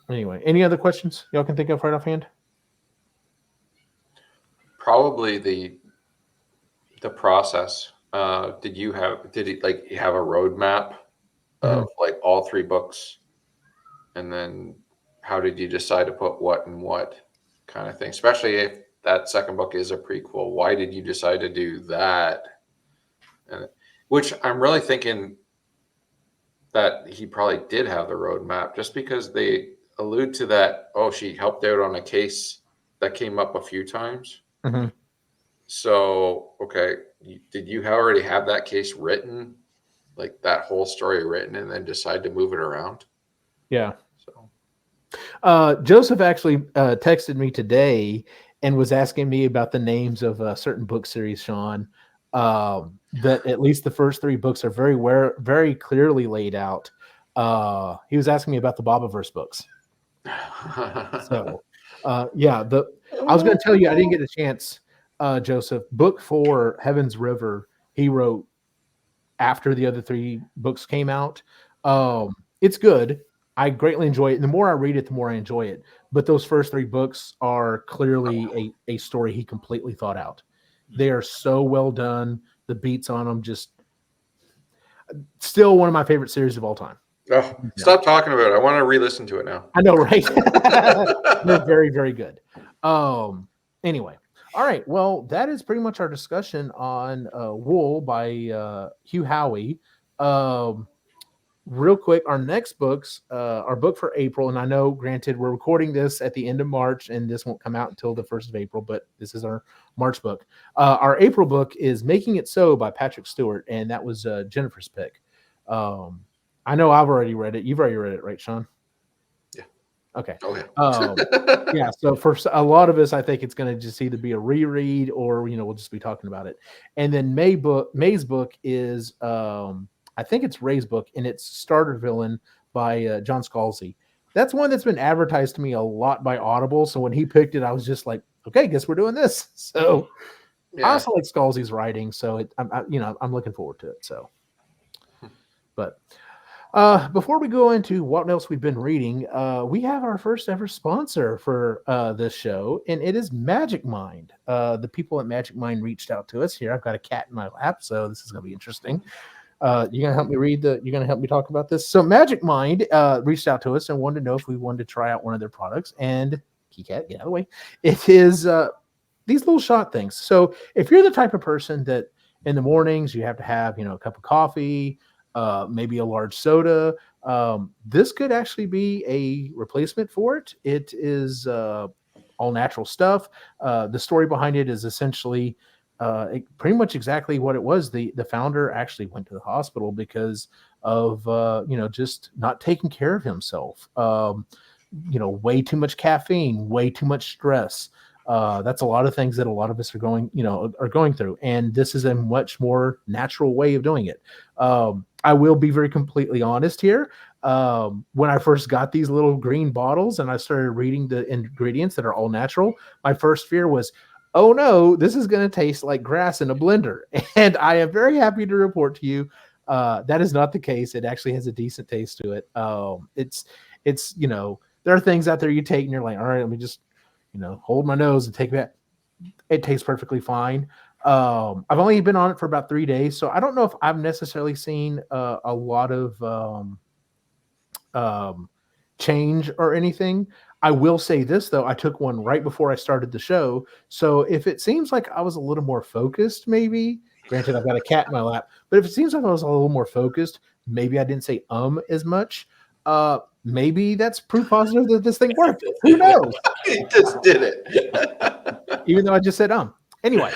Speaker 2: Anyway, any other questions y'all can think of right offhand?
Speaker 4: Probably the process. Did he have a roadmap of like all 3 books, and then how did you decide to put what and what kind of thing? Especially if that second book is a prequel, why did you decide to do that? And which I'm really thinking that he probably did have the roadmap, just because they allude to that. Oh, she helped out on a case that came up a few times. So, okay, did you already have that case written, like that whole story written, and then decide to move it around?
Speaker 2: Yeah. So, Joseph actually texted me today and was asking me about the names of certain book series, Sean. That at least the first 3 books are very clearly laid out. He was asking me about the Bobaverse books. So, yeah, I was going to tell you, I didn't get a chance. Joseph, book 4, Heaven's River, he wrote after the other 3 books came out. It's good. I greatly enjoy it. And the more I read it, the more I enjoy it. But those first 3 books are clearly a story he completely thought out. They are so well done. The beats on them, just still one of my favorite series of all time.
Speaker 4: Oh, stop talking about it. I want to re-listen to it now.
Speaker 2: I know, right? They're very, very good. Anyway, all right. Well, that is pretty much our discussion on Wool by Hugh Howey. Real quick, our next books, our book for April, and I know, granted, we're recording this at the end of March, and this won't come out until the 1st of April, but this is our March book. Our April book is Making It So by Patrick Stewart, and that was Jennifer's pick. I know I've already read it. You've already read it, right, Sean?
Speaker 4: Yeah.
Speaker 2: Okay.
Speaker 4: Oh, yeah.
Speaker 2: Yeah. So for a lot of us, I think it's going to just either be a reread or, we'll just be talking about it. And then May's book is, I think it's Ray's book, and it's Starter Villain by John Scalzi. That's one that's been advertised to me a lot by Audible. So when he picked it, I was just like, okay, guess we're doing this. So I also like Scalzi's writing. So I'm looking forward to it. So, but before we go into what else we've been reading, we have our first ever sponsor for this show, and it is Magic Mind. The people at Magic Mind reached out to us here. I've got a cat in my lap, so this is going to be interesting. You're going to help me you're going to help me talk about this. So Magic Mind reached out to us and wanted to know if we wanted to try out one of their products. And Keycat, get out of the way. It is these little shot things. So if you're the type of person that in the mornings you have to have, a cup of coffee, maybe a large soda, this could actually be a replacement for it. It is all natural stuff. The story behind it is essentially pretty much exactly what it was. The founder actually went to the hospital because of just not taking care of himself. Way too much caffeine, way too much stress. That's a lot of things that a lot of us are going through, and this is a much more natural way of doing it. I will be very completely honest here. When I first got these little green bottles and I started reading the ingredients that are all natural, my first fear was, oh no, this is going to taste like grass in a blender. And I am very happy to report to you that is not the case. It actually has a decent taste to it. It's there are things out there you take and you're like, all right, let me just hold my nose and take that. It tastes perfectly fine. I've only been on it for about 3 days, so I don't know if I've necessarily seen a lot of change or anything. I will say this, though. I took one right before I started the show. So if it seems like I was a little more focused, maybe, granted, I've got a cat in my lap, but if it seems like I was a little more focused, maybe I didn't say as much. Maybe that's proof positive that this thing worked. Who knows?
Speaker 4: He just did it.
Speaker 2: Even though I just said Anyway,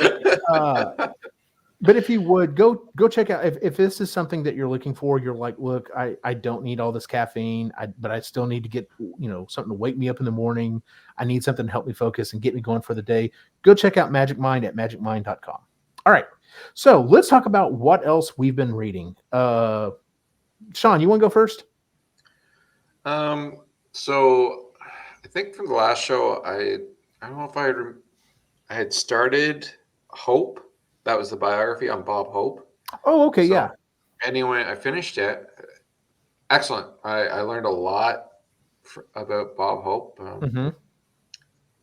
Speaker 2: but if you would go check out, if this is something that you're looking for, you're like, look, I don't need all this caffeine, but I still need to get something to wake me up in the morning. I need something to help me focus and get me going for the day. Go check out Magic Mind at magicmind.com. All right, so let's talk about what else we've been reading. Sean, you want to go first?
Speaker 4: So I think from the last show, I don't know if I had started Hope. That was the biography on Bob Hope.
Speaker 2: Oh, okay, so, yeah.
Speaker 4: Anyway, I finished it. Excellent. I learned a lot about Bob Hope.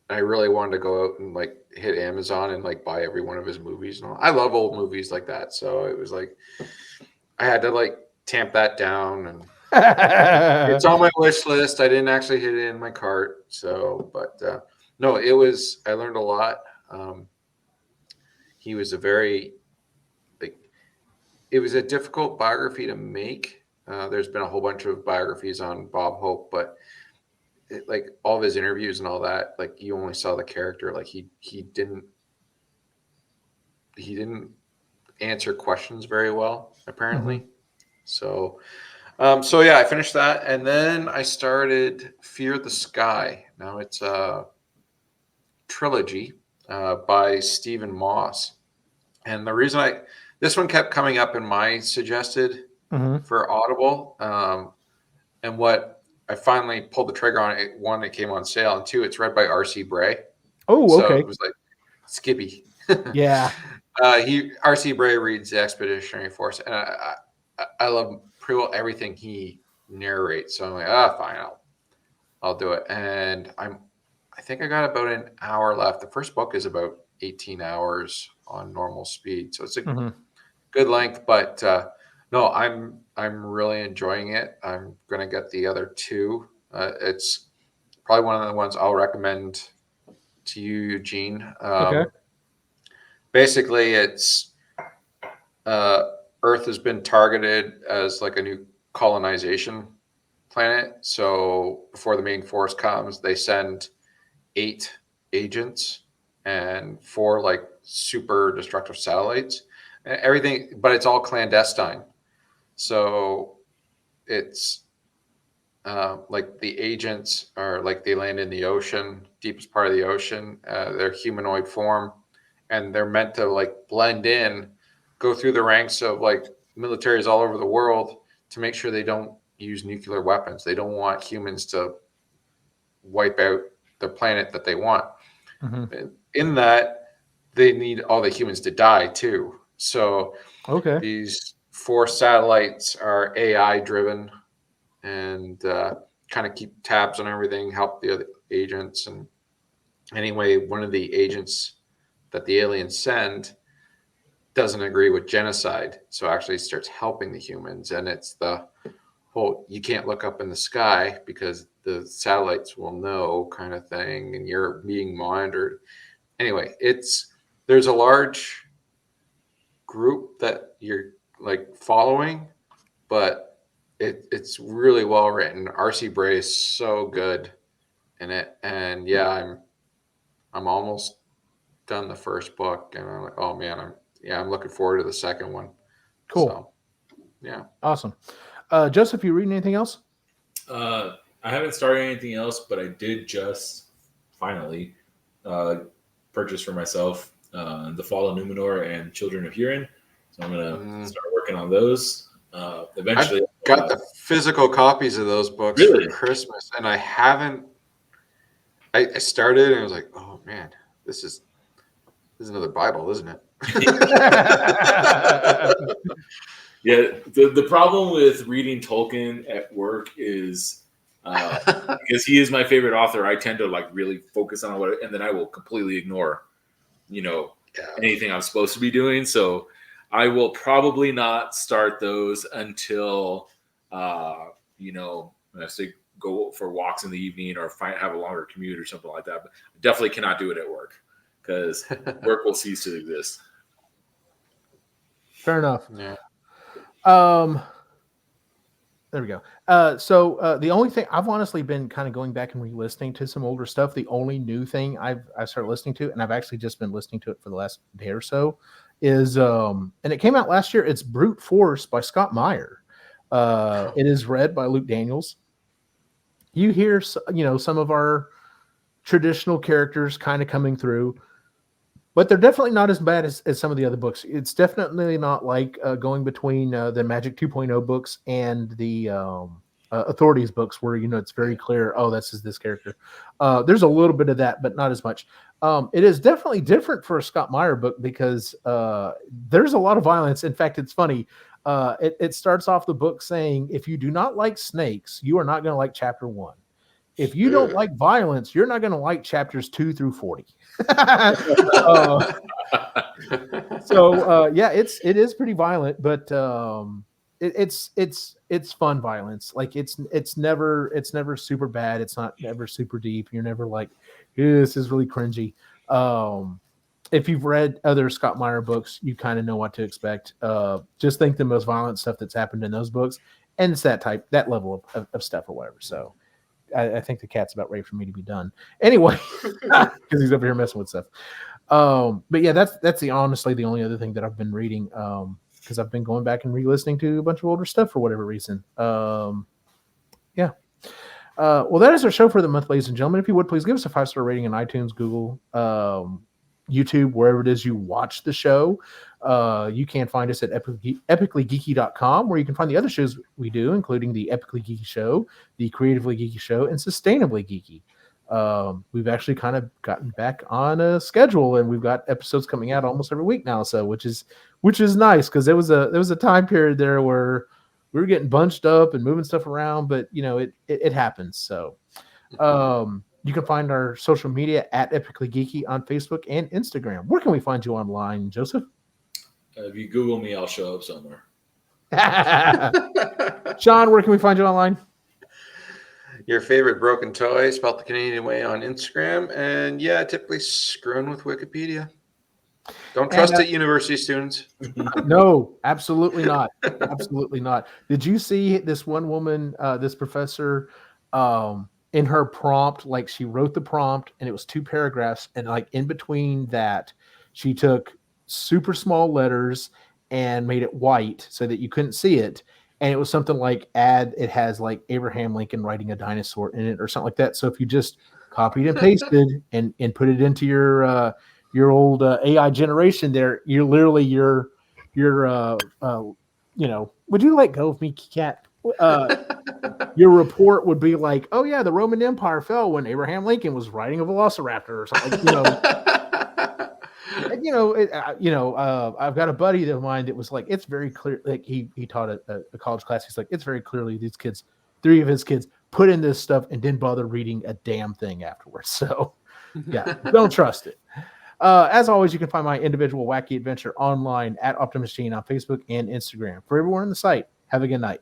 Speaker 4: I really wanted to go out and hit Amazon and buy every one of his movies and all. I love old movies like that, so it was I had to tamp that down, and it's on my wish list. I didn't actually hit it in my cart, so but no, I learned a lot. He was a very it was a difficult biography to make. There's been a whole bunch of biographies on Bob Hope, but all of his interviews and all that, you only saw the character. He didn't answer questions very well, apparently. So yeah, I finished that, and then I started Fear the Sky. Now it's a trilogy by Stephen Moss, and the reason this one kept coming up in my suggested for Audible, and what I finally pulled the trigger on it. One, it came on sale, and two, it's read by R.C. Bray.
Speaker 2: Oh, okay.
Speaker 4: So it was Skippy.
Speaker 2: Yeah.
Speaker 4: R.C. Bray reads the Expeditionary Force, and I love pretty well everything he narrates. So I'm like, fine, I'll do it. And I think I got about an hour left. The first book is about 18 hours on normal speed, so it's a good length. But No, I'm really enjoying it. I'm gonna get the other two. It's probably one of the ones I'll recommend to you, Eugene.
Speaker 2: Okay.
Speaker 4: Basically, it's uh, Earth has been targeted as like a new colonization planet. So before the main force comes, they send 8 agents and 4 like super destructive satellites. And everything, but it's all clandestine. So it's like the agents are like they land in the ocean, deepest part of the ocean. They're humanoid form, and they're meant to like blend in, go through the ranks of like militaries all over the world to make sure they don't use nuclear weapons. They don't want humans to wipe out the planet that they want.
Speaker 2: Mm-hmm.
Speaker 4: In that, they need all the humans to die too. So
Speaker 2: Okay.
Speaker 4: these 4 satellites are AI driven and kind of keep tabs on everything, help the other agents. And anyway, one of the agents that the aliens send doesn't agree with genocide, so actually starts helping the humans. And it's the whole you can't look up in the sky because the satellites will know kind of thing, and you're being monitored. Anyway, there's a large group that you're like following, but it's really well written. RC Bray is so good in it, and yeah, I'm almost done the first book, and I'm like, oh man, I'm looking forward to the second one.
Speaker 2: Cool.
Speaker 4: So yeah,
Speaker 2: Awesome. Joseph, you reading anything else?
Speaker 3: I haven't started anything else, but I did just finally purchase for myself The Fall of Numenor and Children of Hurin. So I'm going to start working on those. Eventually,
Speaker 4: I've got the physical copies of those books
Speaker 3: Really?
Speaker 4: for Christmas, and I haven't. I started and I was like, oh man, this is another Bible, isn't it?
Speaker 3: Yeah, the problem with reading Tolkien at work is because he is my favorite author, I tend to like really focus on what, and then I will completely ignore, anything I'm supposed to be doing. So I will probably not start those until, when I say go for walks in the evening or have a longer commute or something like that. But I definitely cannot do it at work because work will cease to exist.
Speaker 2: Fair enough.
Speaker 4: Yeah.
Speaker 2: There we go. So the only thing I've honestly been kind of going back and re-listening to some older stuff. The only new thing I started listening to, and I've actually just been listening to it for the last day or so, is and it came out last year. It's Brute Force by Scott Meyer. It is read by Luke Daniels. You hear some of our traditional characters kind of coming through, but they're definitely not as bad as some of the other books. It's definitely not like going between the Magic 2.0 books and the Authorities books where, it's very clear, oh, this is this character. There's a little bit of that, but not as much. It is definitely different for a Scott Meyer book because there's a lot of violence. In fact, it's funny. It starts off the book saying, if you do not like snakes, you are not going to like chapter 1. If you don't like violence, you're not going to like chapters 2 through 40. Yeah, it is pretty violent, but it's fun violence. Like it's never super bad. It's not never super deep. You're never like, this is really cringy. If you've read other Scott Meyer books, you kind of know what to expect. Just think the most violent stuff that's happened in those books, and it's that level of stuff or whatever. So I think the cat's about ready for me to be done anyway, because he's over here messing with stuff. But yeah, that's honestly the only other thing that I've been reading, because I've been going back and re-listening to a bunch of older stuff for whatever reason. Yeah. Well, that is our show for the month, ladies and gentlemen. If you would please give us a 5-star rating on iTunes, Google, YouTube, wherever it is you watch the show. You can find us at epicallygeeky.com, where you can find the other shows we do, including the Epically Geeky Show, the Creatively Geeky Show, and Sustainably Geeky. We've actually kind of gotten back on a schedule, and we've got episodes coming out almost every week now. So, which is nice, because there was a time period there where we were getting bunched up and moving stuff around, but it happens. So, you can find our social media at Epically Geeky on Facebook and Instagram. Where can we find you online, Joseph?
Speaker 3: If you Google me, I'll show up somewhere.
Speaker 2: Shaun, where can we find you online?
Speaker 4: Your favorite broken toy, spelled the Canadian way, on Instagram. And yeah, typically screwing with Wikipedia. Don't trust it, university students.
Speaker 2: No, absolutely not. Absolutely not. Did you see this one woman, this professor, in her prompt, like she wrote the prompt and it was 2 paragraphs, and like in between that, she took super small letters and made it white so that you couldn't see it. And it was something like it has like Abraham Lincoln riding a dinosaur in it or something like that. So if you just copied and pasted and put it into your old AI generation there, you're literally your would you let go of me, cat? Your report would be like, oh yeah, the Roman Empire fell when Abraham Lincoln was riding a velociraptor or something. I've got a buddy of mine that was like, it's very clear. Like he taught a college class. He's like, it's very clearly these kids, 3 of his kids, put in this stuff and didn't bother reading a damn thing afterwards. So yeah, don't trust it. As always, you can find my individual wacky adventure online at Optimus Gene on Facebook and Instagram. For everyone on the site, have a good night.